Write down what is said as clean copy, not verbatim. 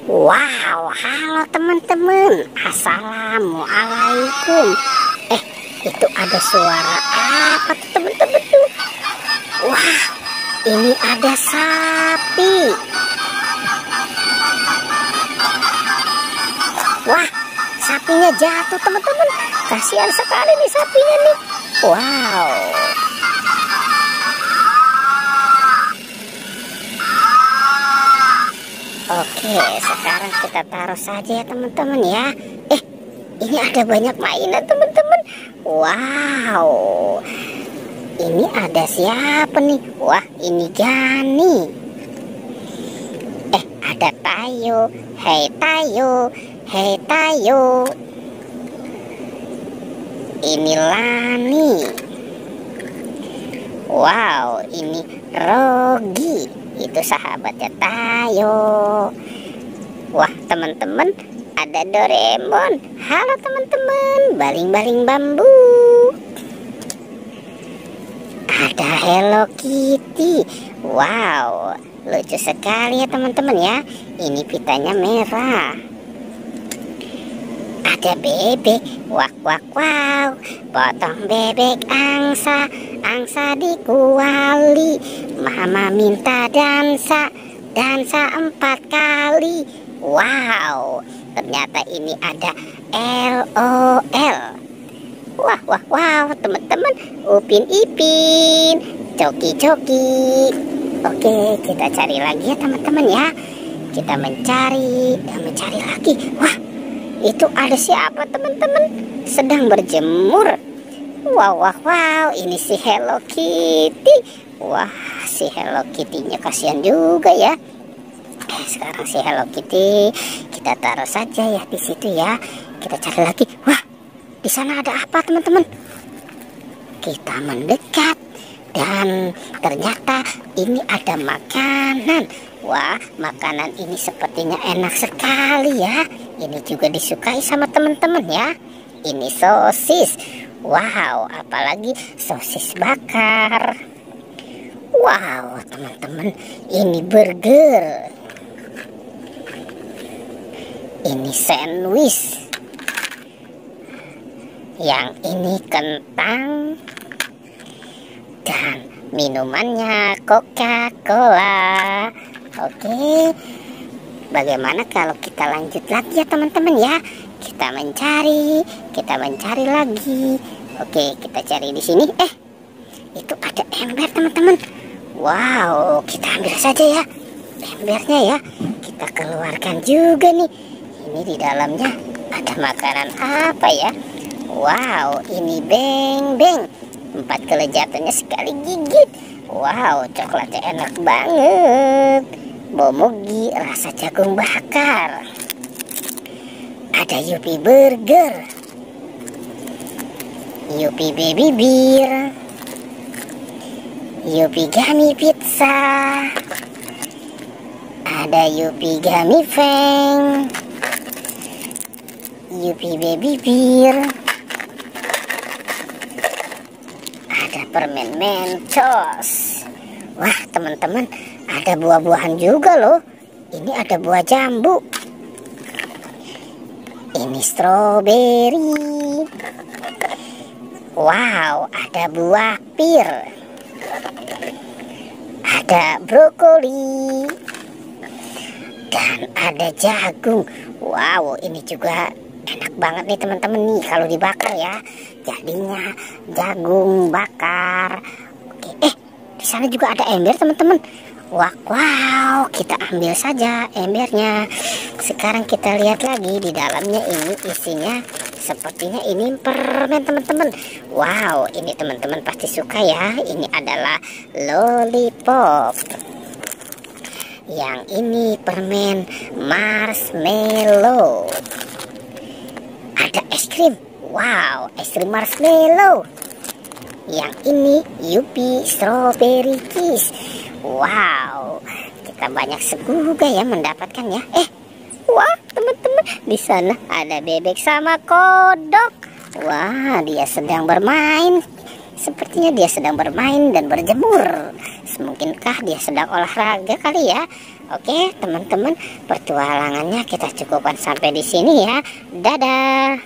Wow, halo teman-teman. Assalamualaikum. Itu ada suara apa tuh teman-teman tuh? Wah, ini ada sapi. Wah, sapinya jatuh teman-teman. Kasihan sekali nih sapinya nih. Wow. Oke, sekarang kita taruh saja ya teman-teman ya. Ini ada banyak mainan teman-teman. Wow. Ini ada siapa nih? Wah, ini Gani. Ada Tayo. Hei Tayo. Hei Tayo. Ini Lani. Wow, ini Rogi. Itu sahabatnya Tayo. Wah teman-teman, ada Doraemon. Halo teman-teman, baling-baling bambu. Ada Hello Kitty. Wow, lucu sekali ya teman-teman ya. Ini pitanya merah. Ada bebek. Wak wak wow. Potong bebek angsa. Angsa dikuali. Mama minta dansa. Dansa 4 kali. Wow, ternyata ini ada LOL. Wah wah wow teman-teman, Upin Ipin, Coki-Coki. Oke, kita cari lagi ya teman-teman ya. Kita mencari dan mencari lagi. Wah, itu ada siapa teman-teman? Sedang berjemur. Wow wow wow, ini si Hello Kitty. Wah, si Hello Kitty-nya kasihan juga ya. Sekarang si Hello Kitty kita taruh saja ya di situ ya. Kita cari lagi. Wah, di sana ada apa teman-teman? Kita mendekat dan ternyata ini ada makanan. Wah, makanan ini sepertinya enak sekali ya. Ini juga disukai sama teman-teman ya. Ini sosis. Wow, apalagi sosis bakar. Wow, teman-teman, ini burger. Ini sandwich. Yang ini kentang. Dan minumannya Coca-Cola. Oke. Bagaimana kalau kita lanjut lagi ya teman-teman ya? Kita mencari lagi. Oke, kita cari di sini. Itu ada ember teman-teman. Wow, kita ambil saja ya embernya ya. Kita keluarkan juga nih. Ini di dalamnya ada makanan apa ya? Wow, ini beng-beng. 4 kelezatannya sekali gigit. Wow, coklatnya enak banget. Bomogi rasa jagung bakar. Ada Yupi burger. Yupi baby beer. Yupi gummy pizza. Ada Yupi gummy feng. Yupi baby beer. Ada permen Mentos. Wah teman-teman, ada buah-buahan juga loh. Ini ada buah jambu. Ini stroberi. Wow, ada buah pir. Ada brokoli. Dan ada jagung. Wow, ini juga enak banget nih teman-teman nih kalau dibakar ya. Jadinya jagung bakar. Oke, di sana juga ada ember teman-teman. Wow, kita ambil saja embernya. Sekarang kita lihat lagi di dalamnya ini isinya sepertinya ini permen teman-teman. Wow, ini teman-teman pasti suka ya. Ini adalah lollipop. Yang ini permen marshmallow. Ada es krim. Wow, es krim marshmallow. Yang ini Yupi strawberry kiss. Wow, kita banyak juga ya mendapatkannya. Wah, teman-teman, di sana ada bebek sama kodok. Wah, dia sedang bermain. Sepertinya dia sedang bermain dan berjemur. Mungkinkah dia sedang olahraga kali ya? Oke, teman-teman, pertualangannya kita cukupkan sampai di sini ya. Dadah.